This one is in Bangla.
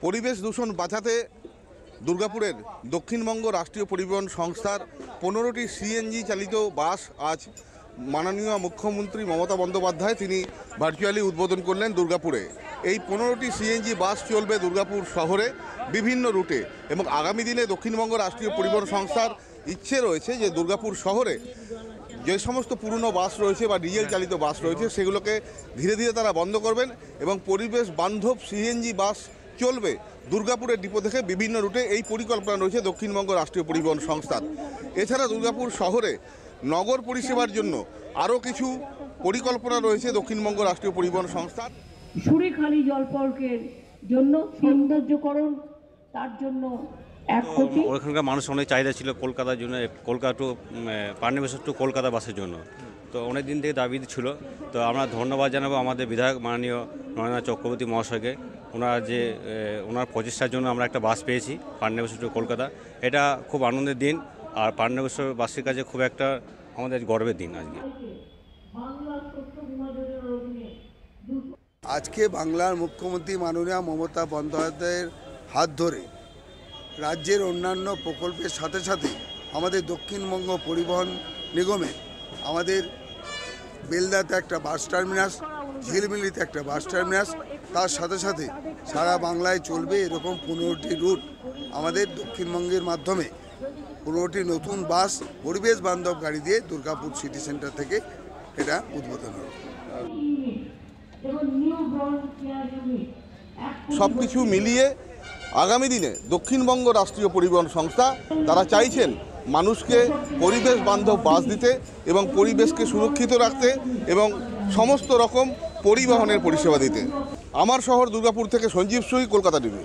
পরিবেশ দূষণ বাঁচাতে দুর্গাপুরের দক্ষিণবঙ্গ রাষ্ট্রীয় পরিবহন সংস্থার 15টি সিএনজি চালিত বাস আজ মাননীয় মুখ্যমন্ত্রী মমতা বন্দ্যোপাধ্যায় তিনি ভার্চুয়ালি উদ্বোধন করলেন দুর্গাপুরে। এই 15টি সিএনজি বাস চলবে দুর্গাপুর শহরে বিভিন্ন রুটে এবং আগামী দিনে দক্ষিণবঙ্গ রাষ্ট্রীয় পরিবহন সংস্থার ইচ্ছে রয়েছে যে দুর্গাপুর শহরে যে সমস্ত পুরনো বাস রয়েছে বা ডিজেল চালিত বাস রয়েছে সেগুলোকে ধীরে ধীরে তারা বন্ধ করবেন এবং পরিবেশ বান্ধব সিএনজি বাস চলবে দুর্গাপুরের ডিপো থেকে বিভিন্ন রুটে। এই পরিকল্পনা রয়েছে দক্ষিণবঙ্গ রাষ্ট্রীয় পরিবহন সংস্থার। এছাড়া দুর্গাপুর শহরে নগর পরিষেবার জন্য আরও কিছু পরিকল্পনা রয়েছে দক্ষিণবঙ্গ রাষ্ট্রীয় পরিবহন সংস্থার। সুরেখালি জলপর্কের জন্য সৌন্দর্যকরণ, তার জন্য 1 কোটি। ওখানকার মানুষ অনেক চাহিদা ছিল কলকাতার জন্য, কলকাতা টু পান্ডবেশ্বর টু কলকাতা বাসের জন্য। তো অনেক দিন থেকে দাবি ছিল। তো আমরা ধন্যবাদ জানাবো আমাদের বিধায়ক মাননীয় নরেন্দ্র চক্রবর্তী মহাশয়কে। ওনার প্রচেষ্টার জন্য আমরা একটা বাস পেয়েছি পান্ডবেশ্বর টু কলকাতা। এটা খুব আনন্দের দিন, আর পান্ডবেশ্বরবাসীর কাছে খুব একটা আমাদের গর্বের দিন আজকে। আজকে বাংলার মুখ্যমন্ত্রী মাননীয় মমতা বন্দ্যোপাধ্যায়ের হাত ধরে রাজ্যের অন্যান্য প্রকল্পের সাথে সাথে আমাদের দক্ষিণবঙ্গ পরিবহন নিগমে আমাদের বেলদাতে একটা বাস টার্মিনাস, ঝিলমিলিতে একটা বাস টার্মিনাস, তার সাথে সাথে সারা বাংলায় চলবে এরকম 15টি রুট আমাদের দক্ষিণবঙ্গের মাধ্যমে 15টি নতুন বাস পরিবেশ বান্ধব গাড়ি দিয়ে দুর্গাপুর সিটি সেন্টার থেকে এটা উদ্বোধন হবে। সব কিছু মিলিয়ে আগামী দিনে দক্ষিণবঙ্গ রাষ্ট্রীয় পরিবহন সংস্থা তারা চাইছেন মানুষকে পরিবেশ বান্ধব বাস দিতে এবং পরিবেশকে সুরক্ষিত রাখতে এবং সমস্ত রকম পরিবহনের পরিষেবা দিতে। আমার শহর দুর্গাপুর থেকে সঞ্জীব সুই, কলকাতা টিভি।